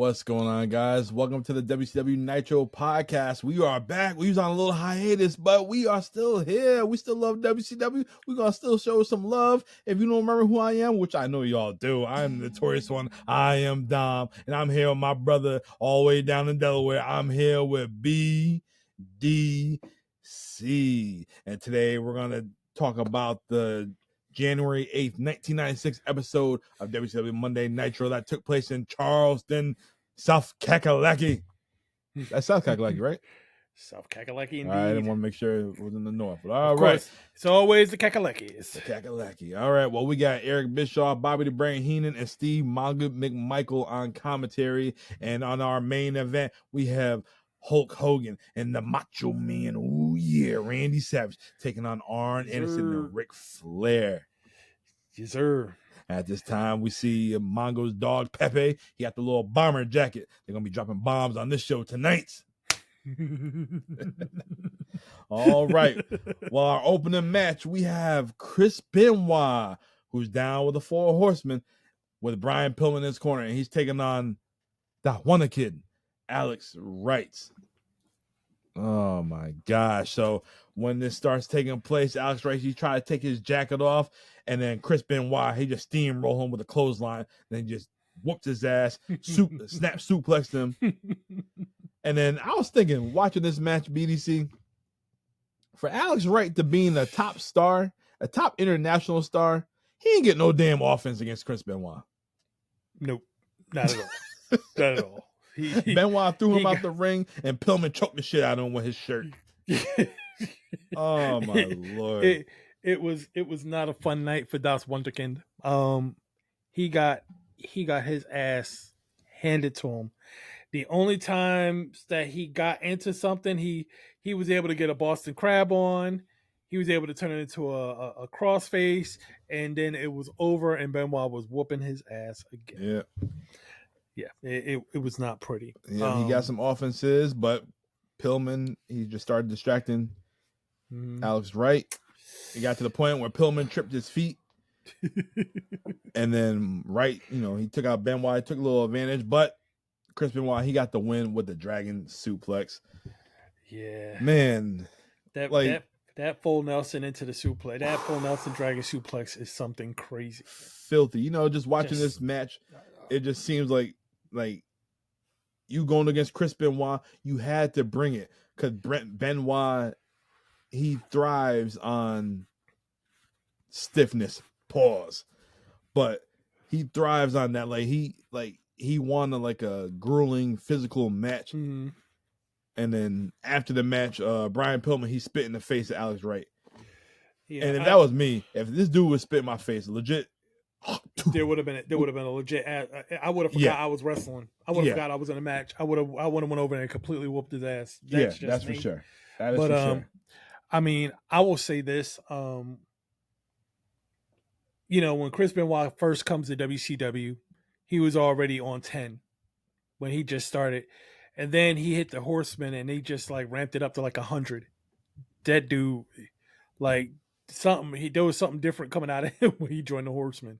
What's going on, guys? Welcome to the WCW Nitro Podcast. We are back. We was on a little hiatus, but we are still here. We still love WCW. We're going to still show some love. If you don't remember who I am, which I know y'all do, I am the notorious one. I am Dom, and I'm here with my brother all the way down in Delaware. I'm here with BDC. And today we're going to talk about the January 8th, 1996 episode of WCW Monday Nitro that took place in Charleston, South Kakalaki. That's South Kakalaki, right? South Kakalaki, indeed. I didn't want to make sure it was in the north. But all of right. Course, it's always the Kakalakis. The Kakalaki. All right. Well, we got Eric Bischoff, Bobby the Brain Heenan, and Steve McMichael on commentary. And on our main event, we have Hulk Hogan and the Macho Man, oh yeah, Randy Savage, taking on Arn Anderson and Ric Flair. Yes, sir. At this time, we see Mongo's dog, Pepe. He got the little bomber jacket. They're going to be dropping bombs on this show tonight. All right. Well, our opening match, we have Chris Benoit, who's down with the Four Horsemen, with Brian Pillman in his corner, and he's taking on the Wonder Kid, Alex Wright. Oh my gosh. So when this starts taking place, Alex Wright, he tried to take his jacket off, and then Chris Benoit, he just steamrolled him with a clothesline, then just whooped his ass, snap suplexed him. And then I was thinking, watching this match, BDC, for Alex Wright to being a top star, a top international star, he ain't get no damn offense against Chris Benoit. Nope. Not at all. Not at all. Benoit threw him out the ring, and Pillman choked the shit out of him with his shirt. Oh my Lord! It was not a fun night for Das Wunderkind. He got his ass handed to him. The only times that he got into something, he was able to get a Boston Crab on. He was able to turn it into a crossface, and then it was over, and Benoit was whooping his ass again. Yeah. Yeah, it was not pretty. Yeah, he got some offenses, but Pillman, he just started distracting Alex Wright. He got to the point where Pillman tripped his feet. And then Wright, he took out Benoit, took a little advantage, but Chris Benoit, he got the win with the dragon suplex. Yeah. Man. That full Nelson into the suplex, that full Nelson dragon suplex is something crazy. Filthy. Just watching this match, it just seems like you going against Chris Benoit, you had to bring it, because Benoit, he thrives on stiffness, pause, but he thrives on that. He won a grueling physical match, and then after the match, Brian Pillman, he spit in the face of Alex Wright. Yeah, and if that was me, if this dude would spit in my face, legit. There would have been a legit. I would have forgot I was wrestling. I would have forgot I was in a match. I would have went over there and completely whooped his ass. That's for sure. That is for sure. I mean, I will say this. When Chris Benoit first comes to WCW, he was already on 10 when he just started, and then he hit the Horsemen, and they just ramped it up to 100. That dude, there was something different coming out of him when he joined the Horsemen.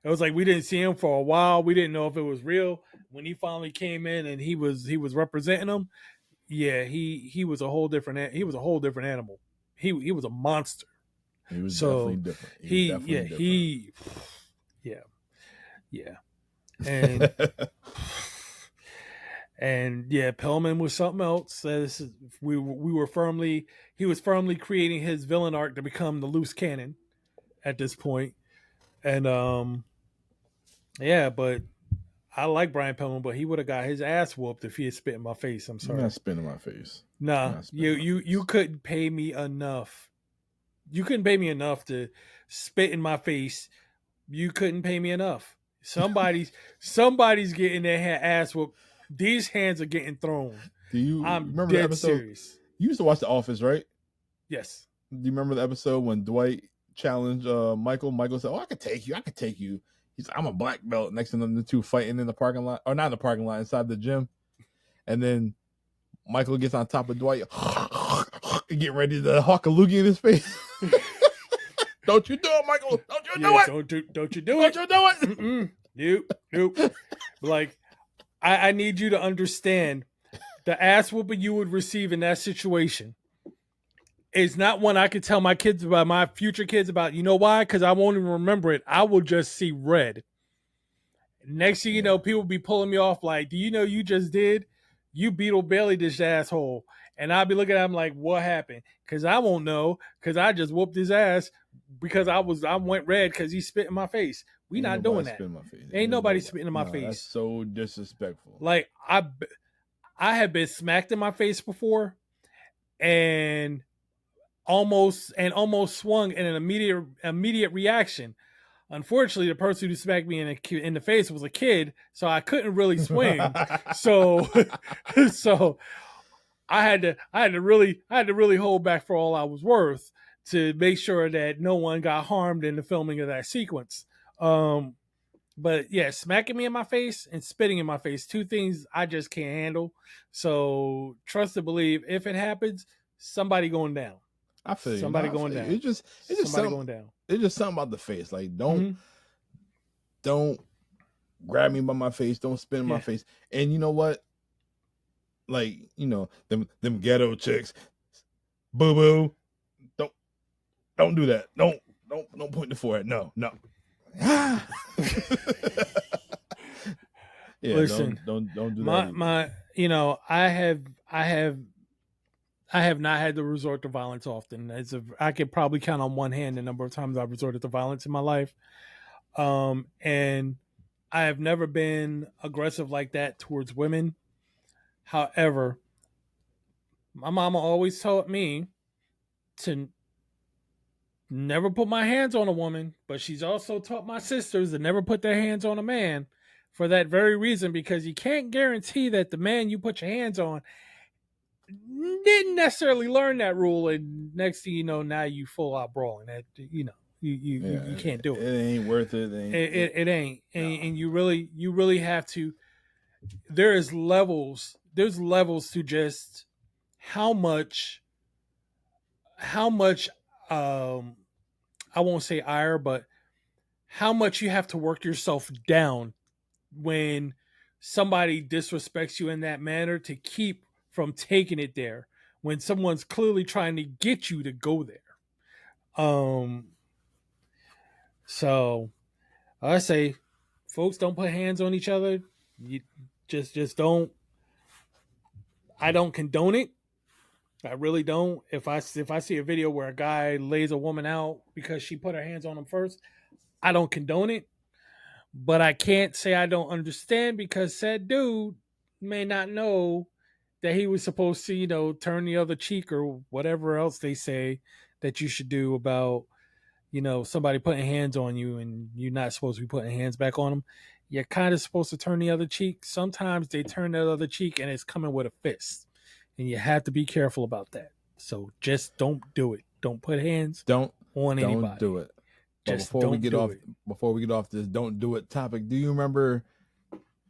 It was we didn't see him for a while. We didn't know if it was real. When he finally came in and he was representing them, yeah, he was a whole different animal. He was a monster. He was definitely different. And Pillman was something else. He was firmly creating his villain arc to become the loose cannon at this point. And but I like Brian Pillman, but he would have got his ass whooped if he had spit in my face. I'm sorry. I'm not spitting in my face. Nah, you couldn't pay me enough. You couldn't pay me enough to spit in my face. You couldn't pay me enough. Somebody's getting their ass whooped. These hands are getting thrown. Do you remember dead the episode? Serious. You used to watch The Office, right? Yes. Do you remember the episode when Dwight challenged Michael? Michael said, "Oh, I could take you. He's I'm a black belt." Next to them, the two fighting in the parking lot, or not in the parking lot, inside the gym. And then Michael gets on top of Dwight, getting ready to hawk a loogie in his face. Don't you do it, Michael? Don't you do it? Don't you do it? Don't you do it? Nope. I need you to understand the ass whooping you would receive in that situation is not one I could tell my kids about, my future kids about. You know why? Because I won't even remember it. I will just see red. Next thing you know, people be pulling me off like, do you know you just did? You Beetle Bailey this asshole. And I'll be looking at him like, what happened? Because I won't know, because I just whooped his ass because I went red because he spit in my face. We not doing that. Ain't nobody spitting in my face. That's so disrespectful. Like I have been smacked in my face before and almost swung in an immediate reaction. Unfortunately, the person who smacked me in the face was a kid, so I couldn't really swing. so I had to really hold back for all I was worth to make sure that no one got harmed in the filming of that sequence. But yeah, smacking me in my face and spitting in my face, two things I just can't handle. So trust and believe, if it happens, somebody going down. I feel somebody going down. It's just something going down. It's just something about the face. Like don't grab me by my face. Don't spit in my face. And you know what? Like, you know, them ghetto chicks. Boo boo. Don't do that. Don't point the forehead. No. Yeah, listen, don't do that. My you know, I have not had to resort to violence often. I could probably count on one hand the number of times I've resorted to violence in my life. And I have never been aggressive like that towards women. However, my mama always taught me to never put my hands on a woman, but she's also taught my sisters to never put their hands on a man for that very reason, because you can't guarantee that the man you put your hands on didn't necessarily learn that rule, and next thing you know, now you full out brawling. That you can't do it. It ain't worth it. It ain't. And you really have to. There's levels to just how much I won't say ire, but how much you have to work yourself down when somebody disrespects you in that manner to keep from taking it there when someone's clearly trying to get you to go there. So I say, folks, don't put hands on each other. You just don't. I don't condone it. I really don't. If I see a video where a guy lays a woman out because she put her hands on him first, I don't condone it. But I can't say I don't understand, because said dude may not know that he was supposed to, turn the other cheek or whatever else they say that you should do about, somebody putting hands on you and you're not supposed to be putting hands back on them. You're kind of supposed to turn the other cheek. Sometimes they turn that other cheek and it's coming with a fist. And you have to be careful about that. So just don't do it. Don't put hands on anybody. Don't do it. Just before we get off this don't do it topic, do you remember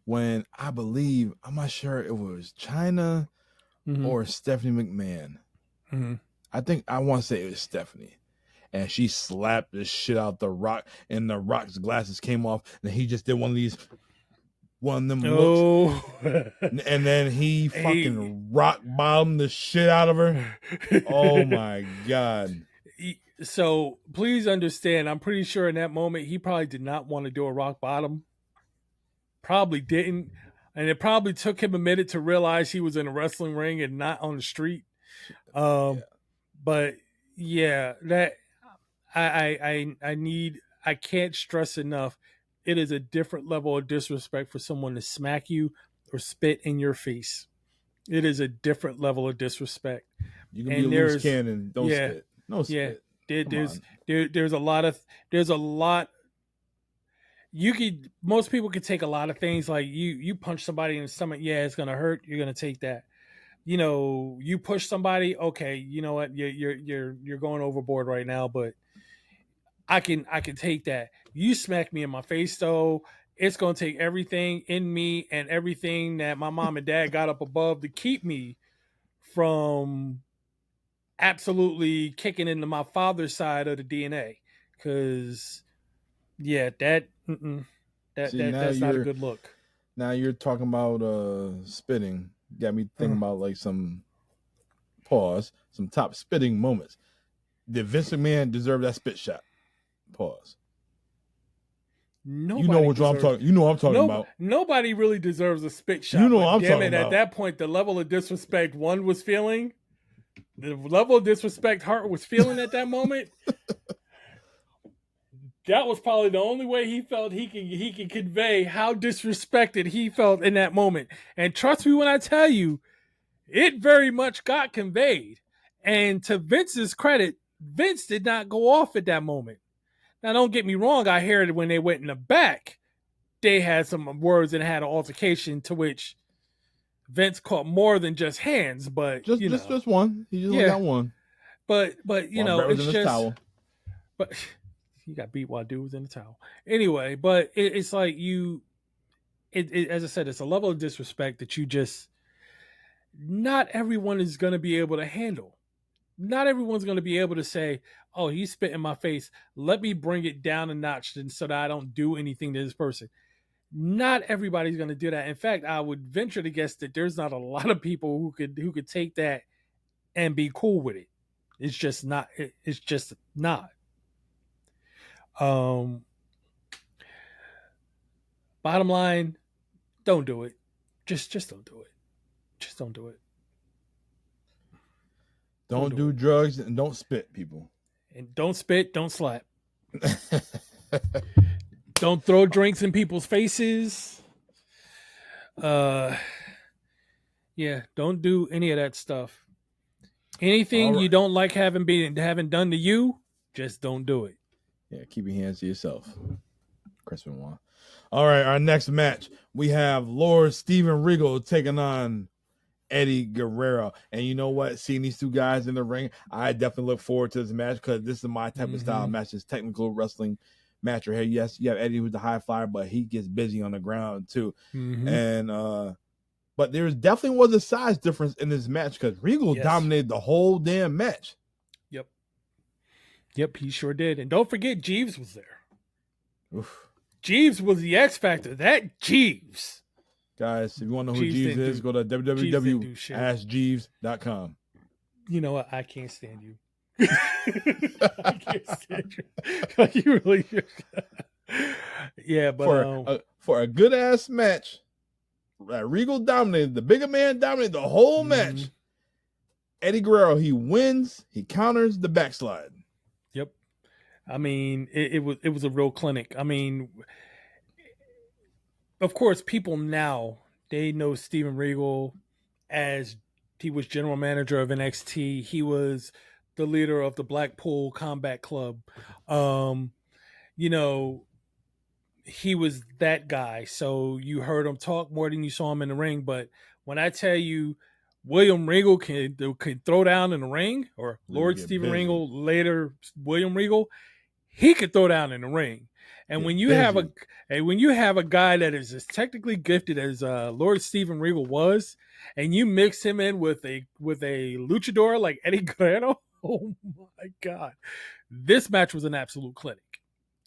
when I'm not sure it was China or Stephanie McMahon? I want to say it was Stephanie, and she slapped the shit out the Rock, and the Rock's glasses came off, and he just did one of them looks, and then he fucking rock bottomed the shit out of her. Oh my god. So please understand, I'm pretty sure in that moment he probably did not want to do a rock bottom. Probably didn't. And it probably took him a minute to realize he was in a wrestling ring and not on the street. But yeah, that I can't stress enough. It is a different level of disrespect for someone to smack you or spit in your face. It is a different level of disrespect. You can be a loose cannon. Don't spit. No spit. There's a lot. Most people could take a lot of things. Like you punch somebody in the stomach, it's gonna hurt. You're gonna take that. You push somebody, okay. You know what? You're going overboard right now, but I can take that. You smack me in my face though, it's gonna take everything in me and everything that my mom and dad got up above to keep me from absolutely kicking into my father's side of the DNA, because that's not a good look. Now you're talking about spitting. Got me thinking about like some top spitting moments. Did Vince McMahon deserve that spit shot? Pause. Nobody you know what I'm talking. You know what I'm talking about. Nobody really deserves a spit shot. You know what I'm talking about. At that point, the level of disrespect one was feeling, the level of disrespect Hart was feeling at that moment. That was probably the only way he felt he could convey how disrespected he felt in that moment. And trust me when I tell you, it very much got conveyed. And to Vince's credit, Vince did not go off at that moment. Now, don't get me wrong. I heard when they went in the back, they had some words and had an altercation to which Vince caught more than just hands, but just one. He just got one. But it's just towel. But he got beat while dude was in the towel. Anyway, but it's like as I said, it's a level of disrespect that you just not everyone is going to be able to handle. Not everyone's going to be able to say, oh, he spit in my face. Let me bring it down a notch so that I don't do anything to this person. Not everybody's going to do that. In fact, I would venture to guess that there's not a lot of people who could take that and be cool with it. It's just not. It's just not. Bottom line, don't do it. Just don't do it. Just don't do it. Don't do drugs and don't spit, people. And don't spit, don't slap. Don't throw drinks in people's faces. Yeah, don't do any of that stuff. Anything you don't like having done to you, just don't do it. Yeah, keep your hands to yourself. Chris Benoit. All right, our next match, we have Lord Steven Regal taking on Eddie Guerrero. And you know what? Seeing these two guys in the ring, I definitely look forward to this match because this is my type of style match. It's technical wrestling match right here. Yes, you have Eddie who's the high flyer, but he gets busy on the ground too. And but there definitely was a size difference in this match because Regal dominated the whole damn match. Yep, he sure did. And don't forget, Jeeves was there. Oof. Jeeves was the X Factor. That Jeeves. Guys, if you want to know who Jeeves is, go to www.askjeeves.com. You know what? I can't stand you. I can't stand you. You really yeah, but for a good ass match, Regal dominated. The bigger man dominated the whole match. Eddie Guerrero, he wins. He counters the backslide. Yep. I mean, it was a real clinic. I mean, of course, people now, they know Steven Regal as he was general manager of NXT. He was the leader of the Blackpool Combat Club. He was that guy. So you heard him talk more than you saw him in the ring. But when I tell you William Regal can throw down in the ring, or Lord Steven Regal, later William Regal, he could throw down in the ring. And when you have a guy that is as technically gifted as Lord Steven Regal was, and you mix him in with a luchador like Eddie Guerrero, oh my God, this match was an absolute clinic.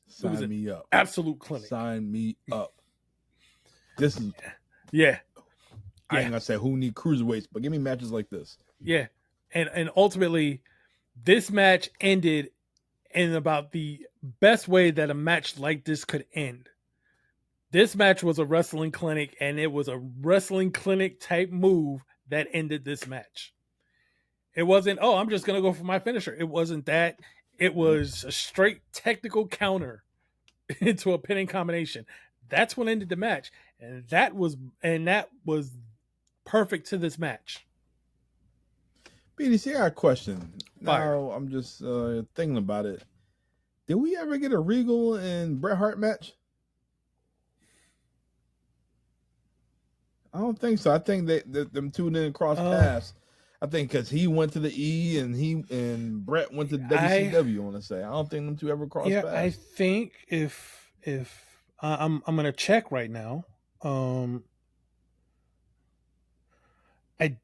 Sign me up. Absolute clinic. Sign me up. This is I ain't gonna say who need cruiserweights, but give me matches like this. Yeah, and ultimately, this match ended in about the best way that a match like this could end. This match was a wrestling clinic, and it was a wrestling clinic type move that ended this match. It wasn't, oh, I'm just going to go for my finisher. It wasn't that. It was a straight technical counter into a pinning combination. That's what ended the match. And that was perfect to this match. BDC, I got a question. Now, I'm just thinking about it. Did we ever get a Regal and Bret Hart match? I don't think so. I think them two didn't cross paths. I think because he went to the E and Bret went to WCW. I want to say I don't think them two ever crossed paths. I think if I'm gonna check right now. I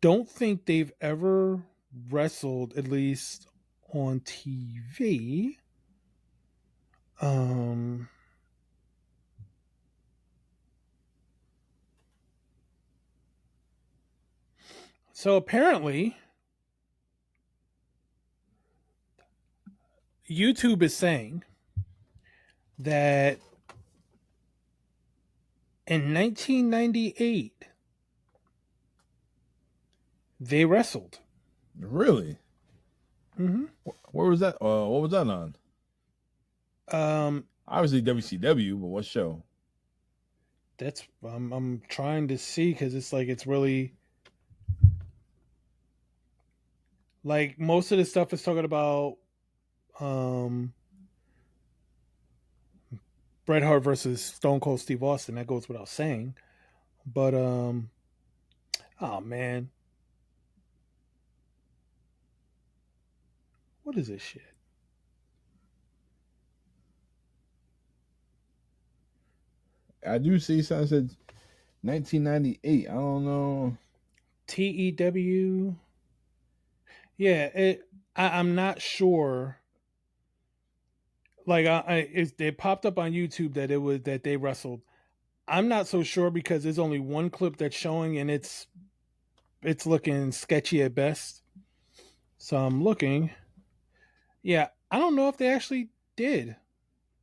don't think they've ever wrestled, at least on TV. So apparently, YouTube is saying that in 1998, they wrestled. Really? Mm-hmm. Where was that? What was that on? Obviously WCW, but what show? That's I'm trying to see because it's really like most of the stuff is talking about Bret Hart versus Stone Cold Steve Austin. That goes without saying. But oh man, what is this shit? I do see something that said 1998. I don't know. TEW. Yeah, I'm not sure. Like it popped up on YouTube that it was that they wrestled. I'm not so sure because there's only one clip that's showing and it's looking sketchy at best. So I'm looking. Yeah, I don't know if they actually did.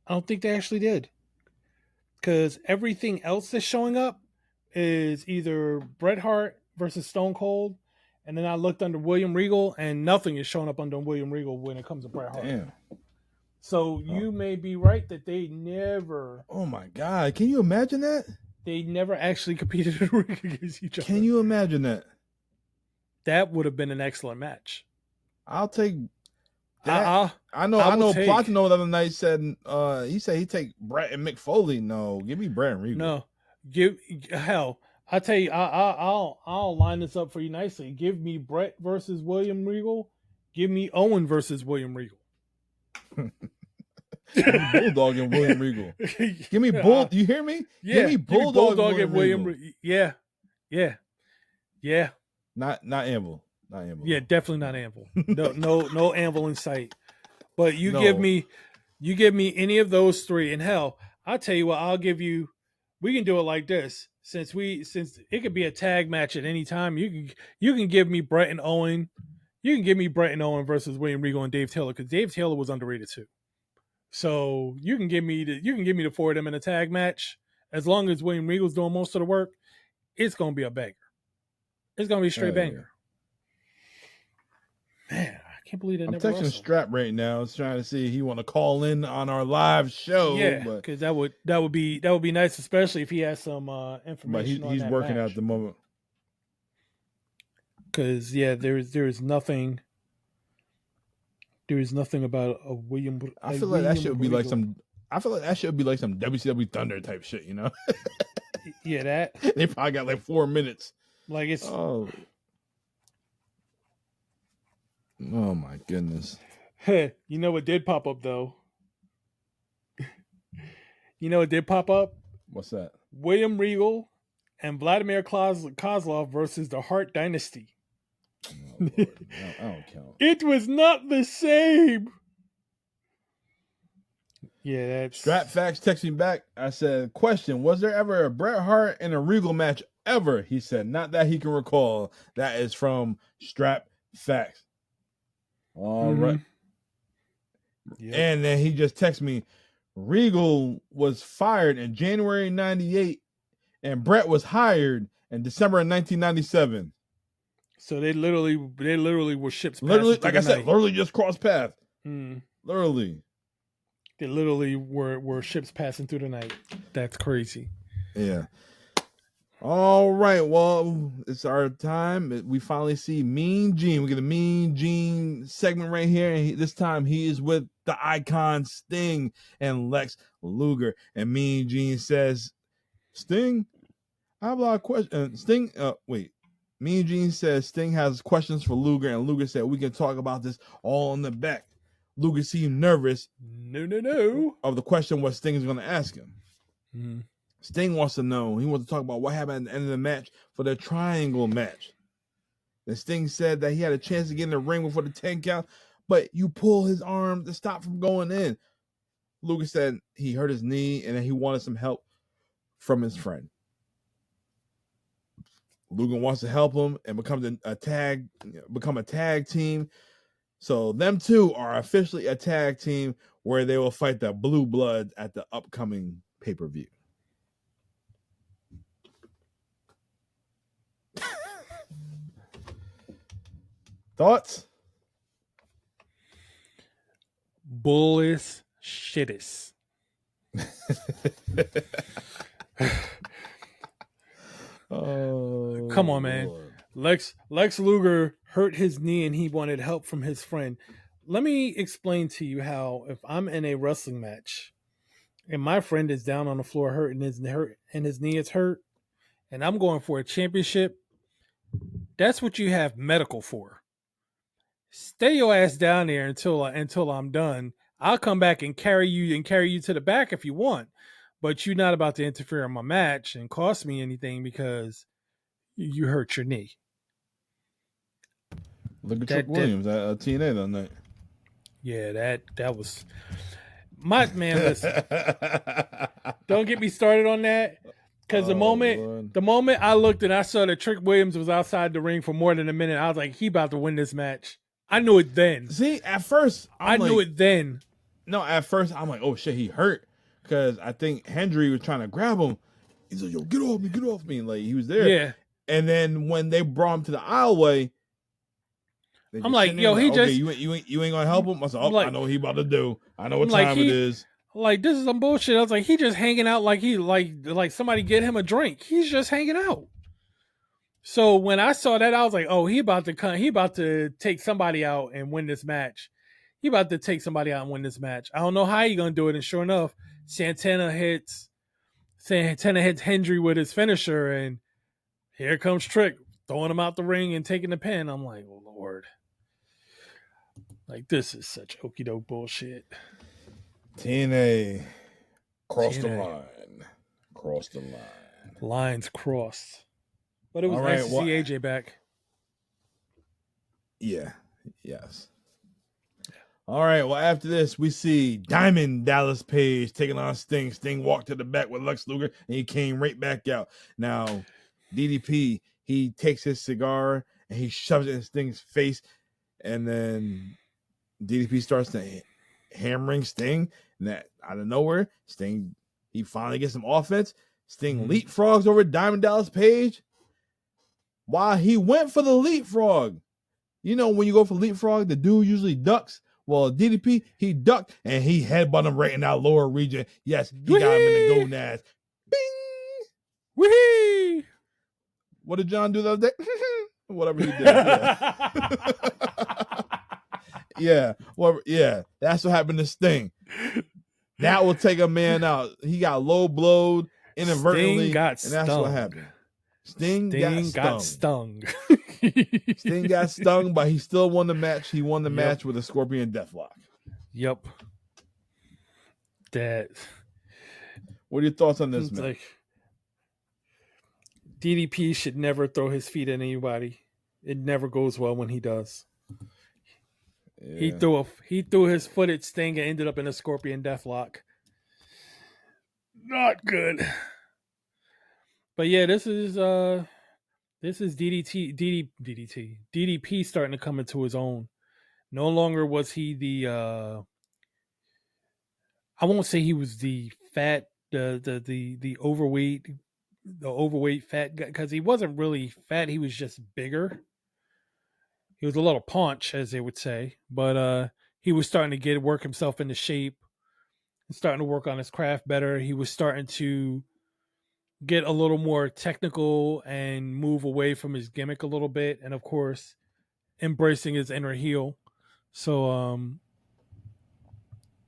I don't think they actually did. Because everything else that's showing up is either Bret Hart versus Stone Cold, and then I looked under William Regal, and nothing is showing up under William Regal when it comes to Bret Hart. Damn. So you may be right that they never. Oh my God! Can you imagine that? They never actually competed in a ring against each other. Can you imagine that? That would have been an excellent match. I'll take that. I know Platino the other night said he said he'd take Bret and Mick Foley. No, give me Bret and Regal. No, hell. I tell you, I'll line this up for you nicely. Give me Bret versus William Regal. Give me Owen versus William Regal. Give me Bulldog and William Regal. Give me Bull. You hear me? Yeah, give me Bulldog and William Regal. Yeah. Not Anvil. Yeah, definitely not Anvil. No Anvil in sight. But you give me any of those three, and hell, I'll tell you what, I'll give you. We can do it like this. Since it could be a tag match at any time, you can give me Bret and Owen. You can give me Bret and Owen versus William Regal and Dave Taylor because Dave Taylor was underrated too. So you can give me the four of them in a tag match. As long as William Regal's doing most of the work, it's gonna be a banger. It's gonna be a straight banger. Man, I can't believe that. I'm texting Strap right now. I was trying to see if he want to call in on our live show. Yeah, because that would be nice, especially if he has some information. But he's working at the moment. Because there is nothing. There is nothing about a William. I feel like that should be like some. I feel like that should be like some WCW Thunder type shit, you know? Yeah, that they probably got like 4 minutes. Like it's. Oh my goodness. You know what did pop up though? You know what did pop up? What's that? William Regal and Vladimir Kozlov versus the Hart Dynasty. Oh, Lord. I don't count. It was not the same. Yeah, that's Strap Facts texting back. I said, question, was there ever a Bret Hart and a Regal match ever? He said, not that he can recall. That is from Strap Facts. All right. Yep. And then he just texted me, Regal was fired in January 98 and Bret was hired in December of 1997. So they literally were ships. Literally, like I said, literally just crossed paths. Literally. They literally were ships passing through the night. That's crazy. Yeah. All right. Well, it's our time. We finally see Mean Gene. We get a Mean Gene segment right here. And this time he is with the Icon Sting and Lex Luger. And Mean Gene says, Sting, I have a lot of questions. Sting, wait. Mean Gene says Sting has questions for Luger. And Luger said, we can talk about this all in the back. Luger seemed nervous. No. Of the question what Sting is going to ask him. Sting wants to know. He wants to talk about what happened at the end of the match for the triangle match. And Sting said that he had a chance to get in the ring before the 10 count, but you pull his arm to stop from going in. Luger said he hurt his knee and that he wanted some help from his friend. Luger wants to help him and become a tag team. So them two are officially a tag team where they will fight the Blue Bloods at the upcoming pay-per-view. Thoughts? Bullish shittis. Oh, come on, man. Lord. Lex Luger hurt his knee and he wanted help from his friend. Let me explain to you how if I'm in a wrestling match and my friend is down on the floor hurt and his knee is hurt and I'm going for a championship, that's what you have medical for. Stay your ass down there until I'm done. I'll come back and carry you to the back if you want, but you're not about to interfere in my match and cost me anything because you hurt your knee. Look at Trick Williams at TNA that night. Yeah, that was my man. Listen, don't get me started on that because the moment I looked and I saw that Trick Williams was outside the ring for more than a minute, I was like, he about to win this match. I knew it then. See, at first I knew it then. No, at first I'm like, oh shit, he hurt because I think Hendry was trying to grab him. He's like, yo, get off me, like he was there. Yeah. And then when they brought him to the aisleway, I'm like, yo, he just you ain't gonna help him. I said, I know what he about to do. I know what time it is. Like, this is some bullshit. I was like, he just hanging out like he like somebody get him a drink. He's just hanging out. So when I saw that, I was like, oh, he about to take somebody out and win this match. He about to take somebody out and win this match. I don't know how he gonna do it. And sure enough, Santana hits Hendry with his finisher, and here comes Trick throwing him out the ring and taking the pin. I'm like, oh Lord. Like, this is such okie doke bullshit. TNA crossed the line. Lines crossed. But it was nice to see AJ back. Yeah. Yes. All right. Well, after this, we see Diamond Dallas Page taking on Sting. Sting walked to the back with Lex Luger, and he came right back out. Now, DDP, he takes his cigar and he shoves it in Sting's face, and then DDP starts to hammering Sting, and that out of nowhere, Sting, he finally gets some offense. Sting leapfrogs over Diamond Dallas Page. While he went for the leapfrog, you know, when you go for leapfrog, the dude usually ducks. Well, DDP, he ducked and he headbutted him right in that lower region. Yes, he got him in the gonads. Bing! Whee! What did John do the other day? Whatever he did. Yeah. Yeah. Well, yeah. That's what happened to Sting. That will take a man out. He got low blowed inadvertently. Sting got and that's stung. what happened. Sting got stung. Sting got stung, but he still won the match. He won the match with a Scorpion Deathlock. Yep. What are your thoughts on this, man? Like, DDP should never throw his feet at anybody. It never goes well when he does. Yeah. He threw his foot at Sting and ended up in a Scorpion Deathlock. Not good. But yeah, this is DDP starting to come into his own. No longer was he the I won't say he was the fat the overweight fat guy, because he wasn't really fat, he was just bigger. He was a little paunch, as they would say, but he was starting to work himself into shape, starting to work on his craft better. He was starting to get a little more technical and move away from his gimmick a little bit, and of course, embracing his inner heel. So,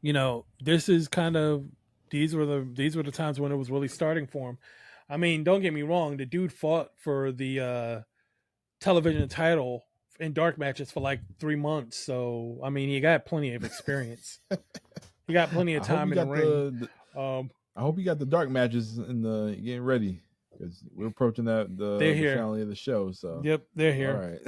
you know, this is kind of these were the times when it was really starting for him. I mean, don't get me wrong, the dude fought for the television title in dark matches for like 3 months. So, I mean, he got plenty of experience. He got plenty of time in the ring. I hope you got the dark matches in the getting ready, because we're approaching the finale of the show. So yep, they're here. All right.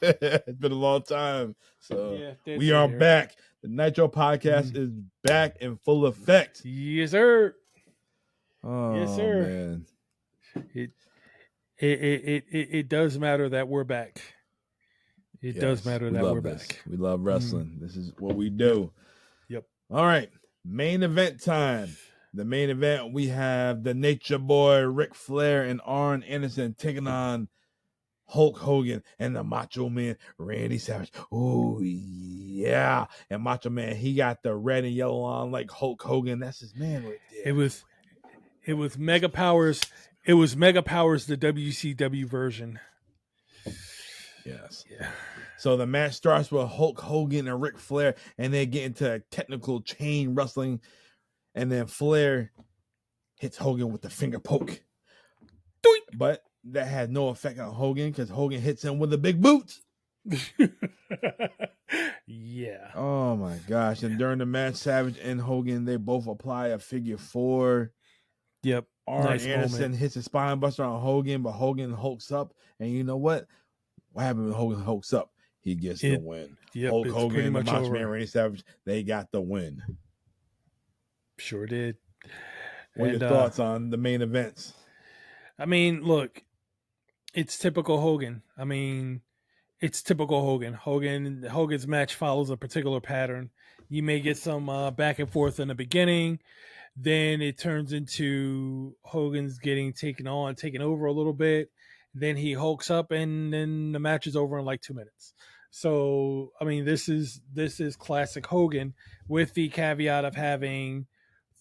It's been a long time. So yeah, we are back. The Nitro Podcast is back in full effect. Yes, sir. Oh, yes, sir. Man. it does matter that we're back. It does matter that we're back. We love wrestling. This is what we do. Yep. All right. Main event time. The main event, we have the Nature Boy, Ric Flair, and Arn Anderson taking on Hulk Hogan and the Macho Man, Randy Savage. Oh, yeah. And Macho Man, he got the red and yellow on like Hulk Hogan. That's his man right there. It was Mega Powers. It was Mega Powers, the WCW version. Yes. Yeah. So the match starts with Hulk Hogan and Ric Flair, and they get into a technical chain wrestling. And then Flair hits Hogan with the finger poke. Doink! But that had no effect on Hogan because Hogan hits him with the big boots. Yeah. Oh my gosh. And during the match, Savage and Hogan, they both apply a figure 4. Yep. Arn Nice Anderson moment. hits a spine buster on Hogan, but Hogan hulks up. And you know what? What happened when Hogan hulks up? He gets the win. Yep, Hulk it's Hogan pretty and the much Macho over. Man, Randy Savage, they got the win. Sure did. What are your thoughts on the main events? I mean, look, it's typical Hogan. I mean, it's typical Hogan. Hogan's match follows a particular pattern. You may get some back and forth in the beginning. Then it turns into Hogan's getting taken over a little bit. Then he hulks up, and then the match is over in like 2 minutes. So, I mean, this is classic Hogan, with the caveat of having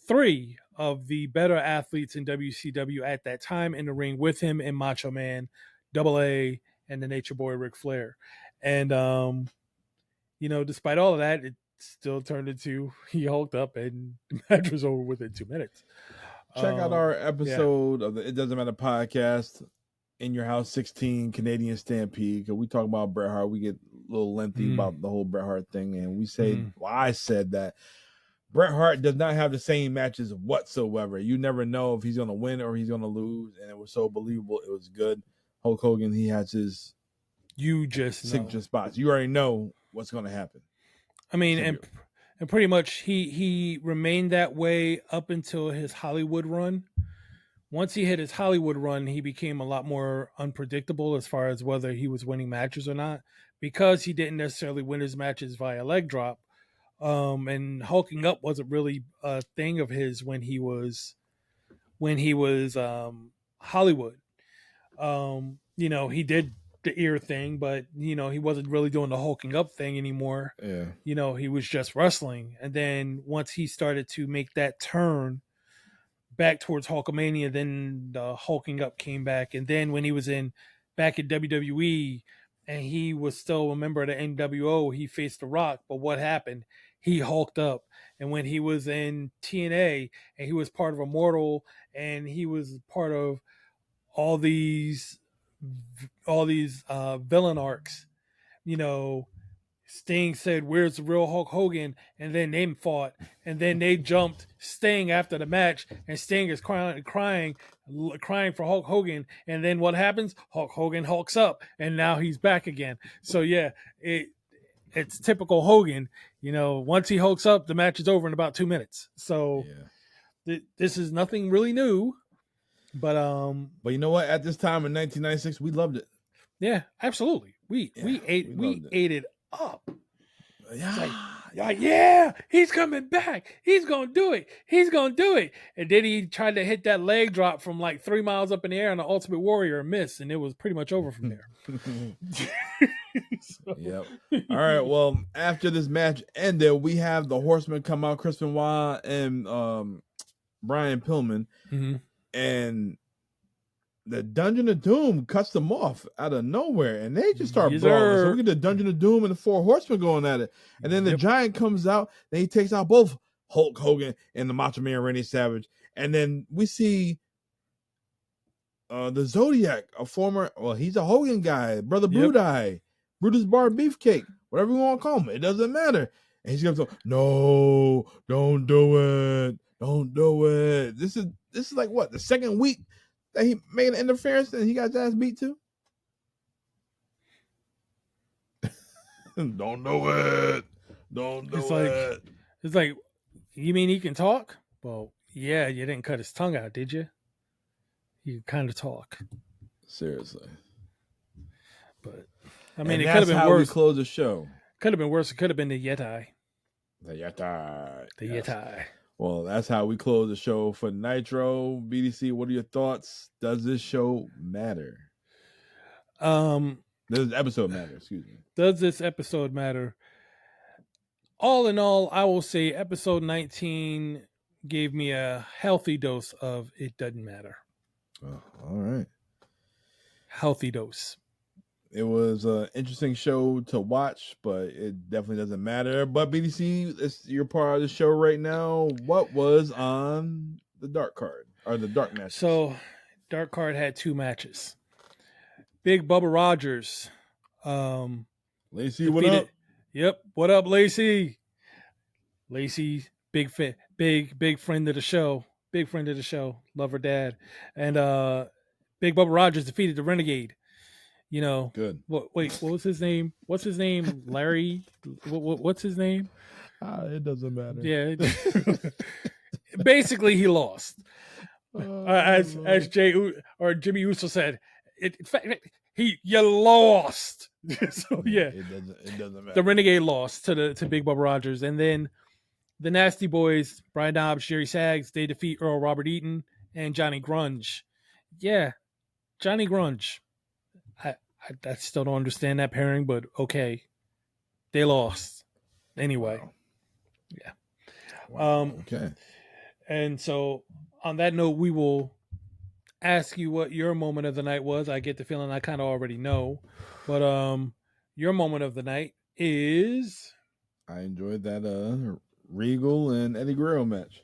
3 of the better athletes in WCW at that time in the ring with him, in Macho Man, Double A, and the Nature Boy Ric Flair. And despite all of that, it still turned into he hulked up and the match was over within 2 minutes. Check out our episode of the It Doesn't Matter podcast, In Your House 16 Canadian Stampede, because we talk about Bret Hart. We get a little lengthy about the whole Bret Hart thing, and we say, I said that Bret Hart does not have the same matches whatsoever. You never know if he's going to win or he's going to lose, and it was so believable. It was good. Hulk Hogan, he has his signature spots. You already know what's going to happen. I mean, and pretty much he remained that way up until his Hollywood run. Once he hit his Hollywood run, he became a lot more unpredictable as far as whether he was winning matches or not, because he didn't necessarily win his matches via leg drop. And hulking up wasn't really a thing of his when he was Hollywood. He did the ear thing, but he wasn't really doing the hulking up thing anymore. Yeah. He was just wrestling. And then once he started to make that turn back towards Hulkamania, then the hulking up came back. And then when he was back in WWE and he was still a member of the NWO, he faced The Rock. But what happened? He hulked up. And when he was in TNA and he was part of Immortal and he was part of all these villain arcs, Sting said, "Where's the real Hulk Hogan?" And then they fought, and then they jumped Sting after the match, and Sting is crying for Hulk Hogan. And then what happens? Hulk Hogan hulks up, and now he's back again. So yeah, it's typical Hogan. Once he hulks up, the match is over in about 2 minutes. So this is nothing really new. But you know what? At this time in 1996, we loved it. Yeah, absolutely. We ate it up. Yeah, he's coming back. He's gonna do it. And then he tried to hit that leg drop from like 3 miles up in the air on the Ultimate Warrior and missed, and it was pretty much over from there. Yep. All right. Well, after this match ended, we have the Horsemen come out, Chris Benoit and Brian Pillman. And the Dungeon of Doom cuts them off out of nowhere, and they just start brawling. So we get the Dungeon of Doom and the 4 Horsemen going at it. And then the Giant comes out, then he takes out both Hulk Hogan and the Macho Man Randy Savage. And then we see the Zodiac, he's a Hogan guy, Brother Brudai, Brutus Bar Beefcake, whatever you want to call him. It doesn't matter. And he's going to go, no, don't do it. Don't do it. This is like what, the second week that he made an interference and he got his ass beat too? Don't do it. Don't do it. It's like, you mean he can talk? Well, yeah, you didn't cut his tongue out, did you? You kind of talk. Seriously. But I mean, and it could have been worse. We close the show. Could have been worse. It could have been the Yeti. The Yeti. The Yeti. Well, that's how we close the show for Nitro. BDC, what are your thoughts? Does this show matter? Does this episode matter? Excuse me. Does this episode matter? All in all, I will say episode 19 gave me a healthy dose of it doesn't matter. Oh, all right. Healthy dose. It was an interesting show to watch, but it definitely doesn't matter. But BDC, you're part of the show right now. What was on the dark card or the dark match? So, dark card had 2 matches. Big Bubba Rogers. Lacey, what up? Yep. What up, Lacey? Lacey, big friend of the show. Big friend of the show. Love her dad. And Big Bubba Rogers defeated the Renegade. You know. Good. What was his name? What's his name? Larry? What's his name? It doesn't matter. Yeah. Basically, he lost. As Jimmy Uso said, in fact, you lost. So yeah, it doesn't matter. The Renegade lost to Big Bubba Rogers, and then the Nasty Boys, Brian Knobbs, Jerry Saggs, they defeat Earl Robert Eaton and Johnny Grunge. Yeah, Johnny Grunge. I still don't understand that pairing, but okay, they lost anyway. Wow. Yeah. Wow. Okay. And so on that note, we will ask you what your moment of the night was. I get the feeling I kind of already know, but your moment of the night is. I enjoyed that Regal and Eddie Guerrero match.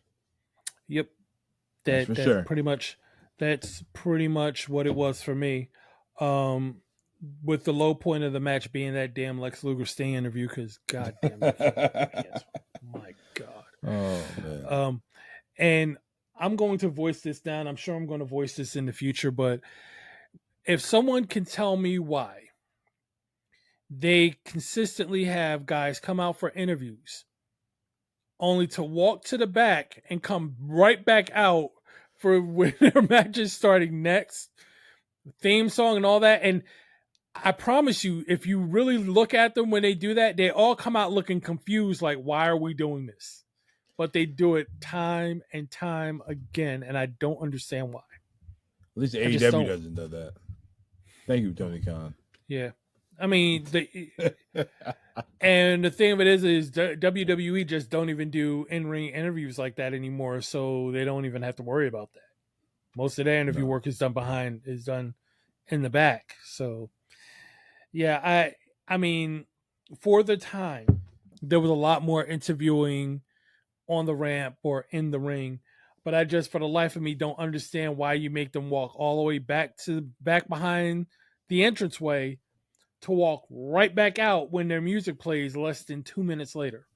Yep, that's sure. That's pretty much what it was for me. With the low point of the match being that damn Lex Luger Sting interview, because goddamn, my God. Oh man. And I'm going to voice this down. I'm sure I'm going to voice this in the future, but if someone can tell me why they consistently have guys come out for interviews only to walk to the back and come right back out for when their match is starting next, theme song and all that. And I promise you, if you really look at them when they do that, they all come out looking confused, like, why are we doing this? But they do it time and time again, and I don't understand why. At least AEW doesn't do that. Thank you, Tony Khan. Yeah. I mean, and the thing of it is WWE just don't even do in-ring interviews like that anymore, so they don't even have to worry about that. Most of their interview work is done in the back. So, yeah, I mean, for the time, there was a lot more interviewing on the ramp or in the ring, but I just, for the life of me, don't understand why you make them walk all the way back behind the entranceway to walk right back out when their music plays less than 2 minutes later.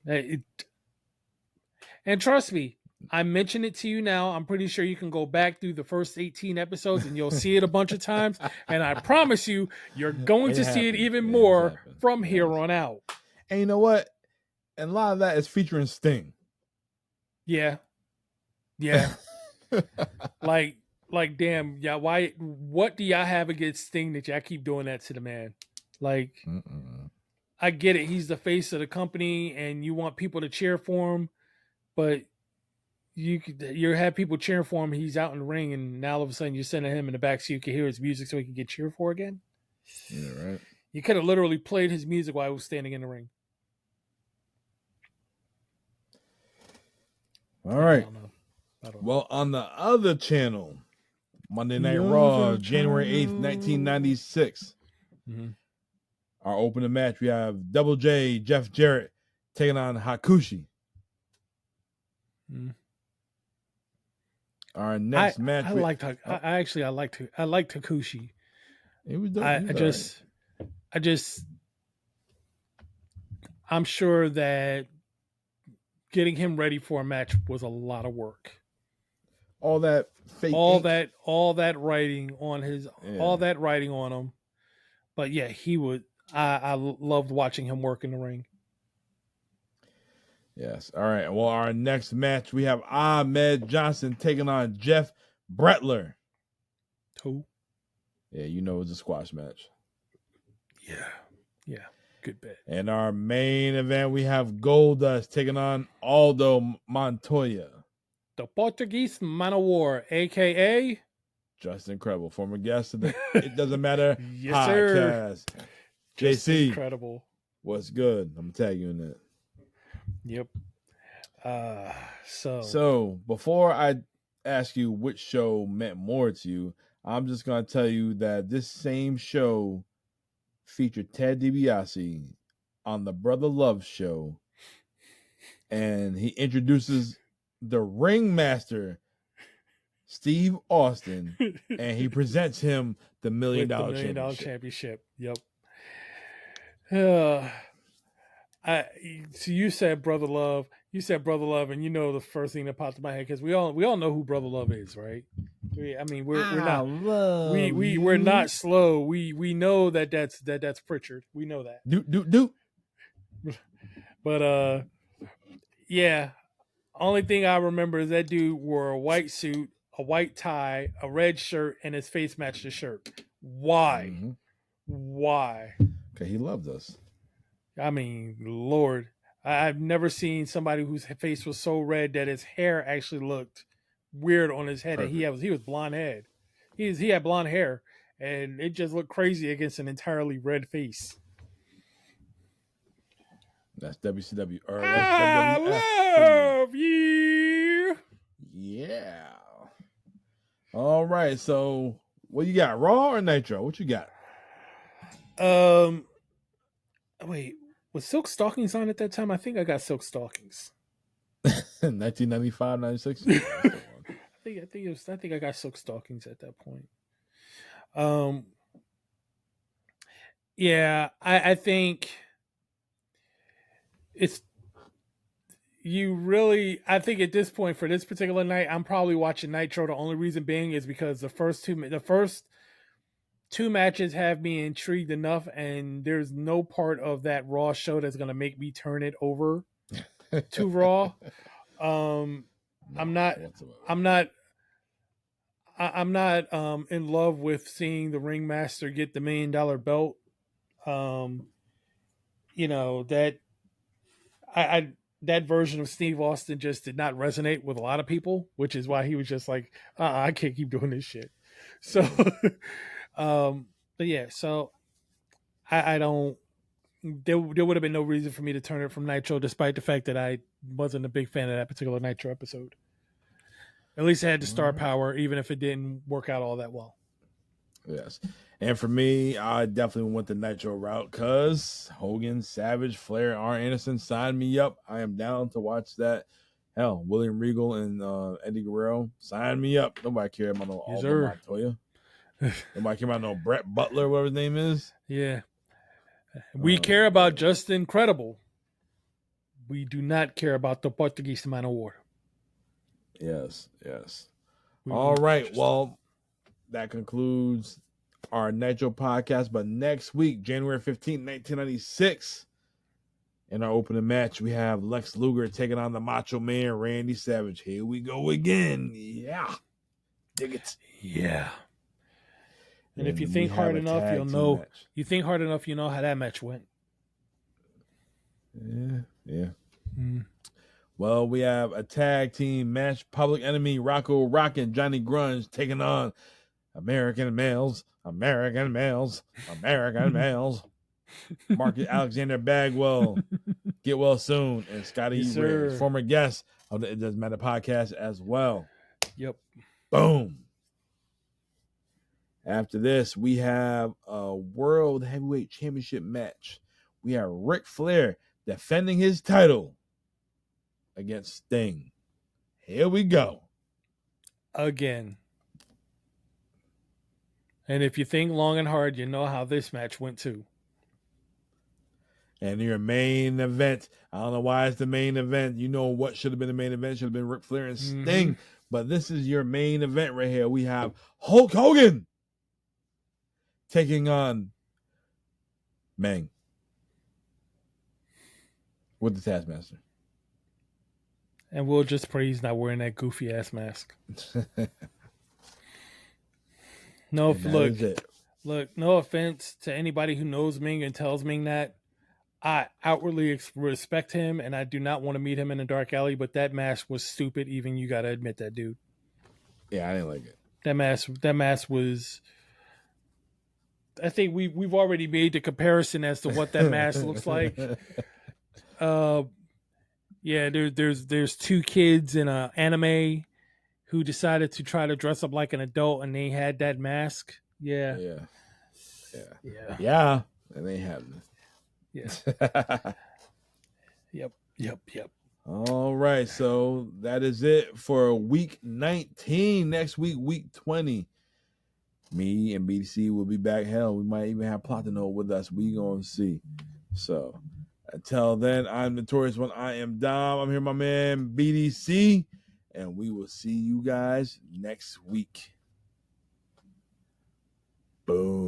And trust me, I mention it to you now. I'm pretty sure you can go back through the first 18 episodes and you'll see it a bunch of times. And I promise you, you're going to see it even more from here on out. And you know what? And a lot of that is featuring Sting. Yeah. Yeah. like, damn, yeah. What do y'all have against Sting that y'all keep doing that to the man? Like, I get it. He's the face of the company and you want people to cheer for him, but you have people cheering for him. He's out in the ring, and now all of a sudden you're sending him in the back so you can hear his music so he can get cheered for again. Yeah, right. You could have literally played his music while he was standing in the ring. All right. I don't know. Well, on the other channel, Monday Night Raw, January 8th, 1996. Mm-hmm. Our opening match, we have Double J, Jeff Jarrett, taking on Hakushi. Mm-hmm. Our next match. I liked Hakushi. It was dope. I'm sure that getting him ready for a match was a lot of work. All that fake all that writing on him. But yeah, he would. I loved watching him work in the ring. Yes. All right. Well, our next match, we have Ahmed Johnson taking on Jeff Bretler. Who? Yeah, you know it's a squash match. Yeah. Good bet. And our main event, we have Goldust taking on Aldo Montoya. The Portuguese Man of War, a.k.a. Just Incredible. Former guest of the It Doesn't Matter Yes, podcast. sir. Just JC. Incredible. What's good? I'm tagging you in that. Yep. So before I ask you which show meant more to you, I'm just going to tell you that this same show featured Ted DiBiase on the Brother Love show, and he introduces the ringmaster, Steve Austin, and he presents him the $1 million championship. Yep. So you said Brother Love. And you know the first thing that popped in my head, because we all know who Brother Love is, right? We're not slow. We know that's Pritchard. We know that. Do. But yeah. Only thing I remember is that dude wore a white suit, a white tie, a red shirt, and his face matched his shirt. Why? Mm-hmm. Why? Okay, he loved us. I mean, Lord, I've never seen somebody whose face was so red that his hair actually looked weird on his head. Perfect. And he was blonde head. He had blonde hair, and it just looked crazy against an entirely red face. That's WCW. I love you. Yeah. All right. So, what you got? Raw or Nitro? What you got? Wait, was Silk Stockings on at that time? I think I got Silk Stockings. 1995, 96. I think I got Silk Stockings at that point. Yeah, I think it's I think at this point for this particular night, I'm probably watching Nitro. The only reason being is because the first two matches have me intrigued enough, and there's no part of that Raw show that's going to make me turn it over to Raw. I'm not in love with seeing the ringmaster get the $1 million belt. That version of Steve Austin just did not resonate with a lot of people, which is why he was just like, I can't keep doing this shit. So, but yeah, so I don't. There would have been no reason for me to turn it from Nitro, despite the fact that I wasn't a big fan of that particular Nitro episode. At least it had the star power, even if it didn't work out all that well. Yes. And for me, I definitely went the Nitro route because Hogan, Savage, Flair, Arn Anderson signed me up. I am down to watch that. Hell, William Regal and Eddie Guerrero signed me up. Nobody cared about no Aldo Montoya. Nobody cared about no Bret Butler, whatever his name is. Yeah. We care about Just Incredible. We do not care about the Portuguese Man of War. Yes. All right. Well, that concludes our Nitro podcast. But next week, January 15th, 1996, in our opening match, we have Lex Luger taking on the Macho Man, Randy Savage. Here we go again. Yeah. Dig it. Yeah. And if you think hard enough, you'll know. Match. You think hard enough, you know how that match went. Yeah. Well, we have a tag team match. Public Enemy, Rocco Rock and Johnny Grunge taking on American Males. Marcus Alexander Bagwell, Get Well Soon, and Scotty Ray, former guest of the It Doesn't Matter podcast as well. Yep. Boom. After this, we have a World Heavyweight Championship match. We have Ric Flair defending his title against Sting. Here we go. Again. And if you think long and hard, you know how this match went too. And your main event, I don't know why it's the main event. You know what should have been the main event? Should have been Ric Flair and Sting. Mm-hmm. But this is your main event right here. We have Hulk Hogan taking on Meng with the Taskmaster. And we'll just pray he's not wearing that goofy ass mask. No, And that is it. Look, no offense to anybody who knows Ming and tells Ming that. I outwardly respect him, and I do not want to meet him in a dark alley, but that mask was stupid. Even you got to admit that, dude. Yeah, I didn't like it. That mask was... I think we've already made the comparison as to what that mask looks like. Yeah, there's two kids in an anime who decided to try to dress up like an adult, and they had that mask. Yeah. And they have this. Yeah. Yep. All right, so that is it for week 19. Next week, week 20. Me and BDC will be back. Hell, we might even have Platino with us. We gonna see. So until then, I'm Notorious One. I am Dom. I'm here, my man BDC, and we will see you guys next week. Boom.